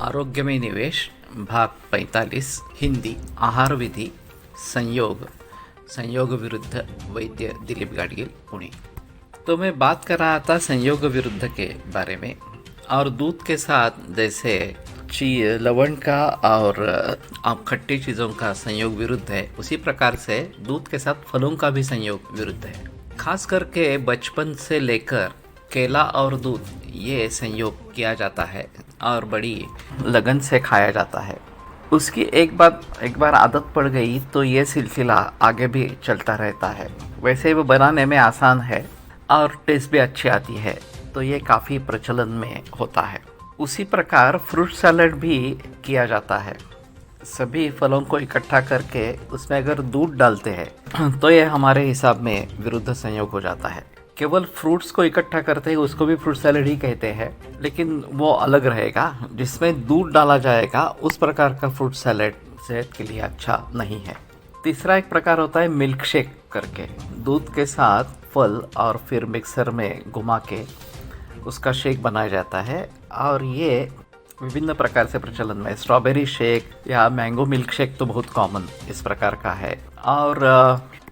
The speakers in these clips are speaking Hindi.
आरोग्य में निवेश भाग 45 हिंदी आहार विधि संयोग संयोग विरुद्ध वैद्य दिलीप गाडगिल पुणे। तो मैं बात कर रहा था संयोग विरुद्ध के बारे में और दूध के साथ जैसे लवण का और आप खट्टी चीज़ों का संयोग विरुद्ध है, उसी प्रकार से दूध के साथ फलों का भी संयोग विरुद्ध है। खास करके बचपन से लेकर केला और दूध ये संयोग किया जाता है और बड़ी लगन से खाया जाता है। उसकी एक बार आदत पड़ गई तो ये सिलसिला आगे भी चलता रहता है। वैसे वो बनाने में आसान है और टेस्ट भी अच्छी आती है, तो ये काफ़ी प्रचलन में होता है। उसी प्रकार फ्रूट सैलड भी किया जाता है। सभी फलों को इकट्ठा करके उसमें अगर दूध डालते हैं तो ये हमारे हिसाब में विरुद्ध संयोग हो जाता है। केवल फ्रूट्स को इकट्ठा करते हैं उसको भी फ्रूट सैलड ही कहते हैं, लेकिन वो अलग रहेगा। जिसमें दूध डाला जाएगा उस प्रकार का फ्रूट सैलड सेहत के लिए अच्छा नहीं है। तीसरा एक प्रकार होता है मिल्क शेक करके, दूध के साथ फल और फिर मिक्सर में घुमा के उसका शेक बनाया जाता है और ये विभिन्न प्रकार से प्रचलन में। स्ट्रॉबेरी शेक या मैंगो मिल्क शेक तो बहुत कॉमन इस प्रकार का है और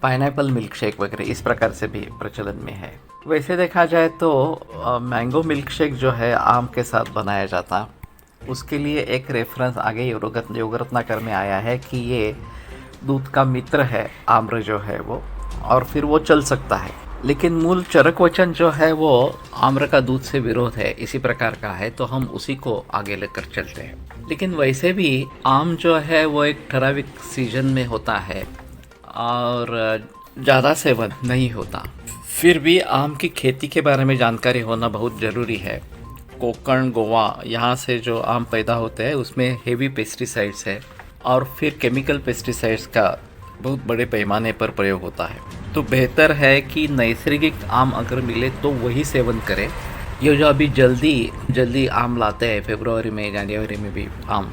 पाइनएप्पल मिल्क शेक वगैरह इस प्रकार से भी प्रचलन में है। वैसे देखा जाए तो मैंगो मिल्क शेक जो है आम के साथ बनाया जाता, उसके लिए एक रेफरेंस आगे योग रत्नाकर में आया है कि ये दूध का मित्र है आम्र जो है वो, और फिर वो चल सकता है। लेकिन मूल चरक वचन जो है वो आम्र का दूध से विरोध है इसी प्रकार का है, तो हम उसी को आगे लेकर चलते हैं। लेकिन वैसे भी आम जो है वो एक ठराविक सीजन में होता है और ज़्यादा सेवन नहीं होता। फिर भी आम की खेती के बारे में जानकारी होना बहुत ज़रूरी है। कोकण गोवा यहाँ से जो आम पैदा होते हैं उसमें हेवी पेस्टिसाइड्स है और फिर केमिकल पेस्टिसाइड्स का बहुत बड़े पैमाने पर प्रयोग होता है। तो बेहतर है कि नैसर्गिक आम अगर मिले तो वही सेवन करें। ये जो अभी जल्दी आम लाते हैं, फरवरी में जनवरी में भी आम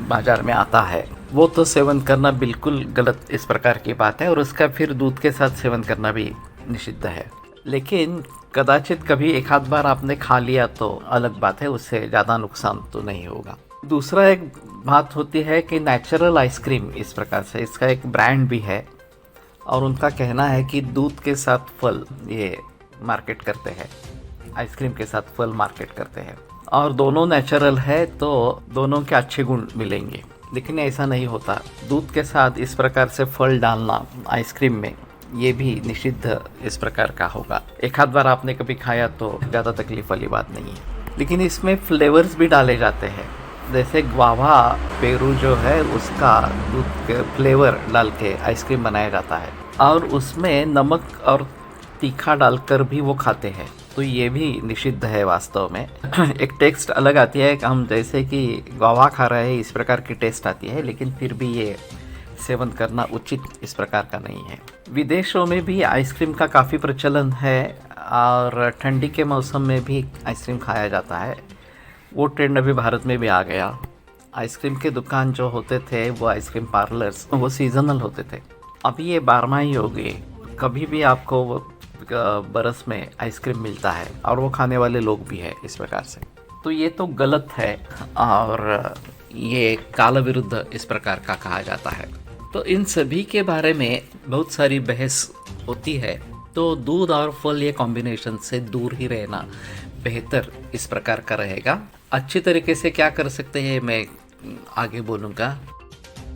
बाज़ार में आता है, वो तो सेवन करना बिल्कुल गलत इस प्रकार की बात है और उसका फिर दूध के साथ सेवन करना भी निषिद्ध है। लेकिन कदाचित कभी एक आध बार आपने खा लिया तो अलग बात है, उससे ज़्यादा नुकसान तो नहीं होगा। दूसरा एक बात होती है कि नेचुरल आइसक्रीम इस प्रकार से, इसका एक ब्रांड भी है और उनका कहना है कि दूध के साथ फल ये मार्केट करते हैं, आइसक्रीम के साथ फल मार्केट करते हैं और दोनों नेचुरल है तो दोनों के अच्छे गुण मिलेंगे। लेकिन ऐसा नहीं होता। दूध के साथ इस प्रकार से फल डालना आइसक्रीम में ये भी निषिद्ध इस प्रकार का होगा। एक आध बार आपने कभी खाया तो ज़्यादा तकलीफ वाली बात नहीं है। लेकिन इसमें फ्लेवर्स भी डाले जाते हैं, जैसे ग्वावा पेरू जो है उसका दूध के फ्लेवर डाल के आइसक्रीम बनाया जाता है और उसमें नमक और तीखा डालकर भी वो खाते हैं, तो ये भी निषिद्ध है वास्तव में। एक टेस्ट अलग आती है, हम जैसे कि ग्वावा खा रहे हैं इस प्रकार की टेस्ट आती है, लेकिन फिर भी ये सेवन करना उचित इस प्रकार का नहीं है। विदेशों में भी आइसक्रीम का काफ़ी प्रचलन है और ठंडी के मौसम में भी आइसक्रीम खाया जाता है। वो ट्रेंड अभी भारत में भी आ गया। आइसक्रीम के दुकान जो होते थे वो आइसक्रीम पार्लर्स वो सीजनल होते थे, अभी ये बारहमाही हो गए। कभी भी आपको बरस में आइसक्रीम मिलता है और वो खाने वाले लोग भी हैं इस प्रकार से। तो ये तो गलत है और ये काल विरुद्ध इस प्रकार का कहा जाता है। तो इन सभी के बारे में बहुत सारी बहस होती है, तो दूध और फल ये कॉम्बिनेशन से दूर ही रहना बेहतर इस प्रकार का रहेगा। अच्छी तरीके से क्या कर सकते हैं मैं आगे बोलूँगा।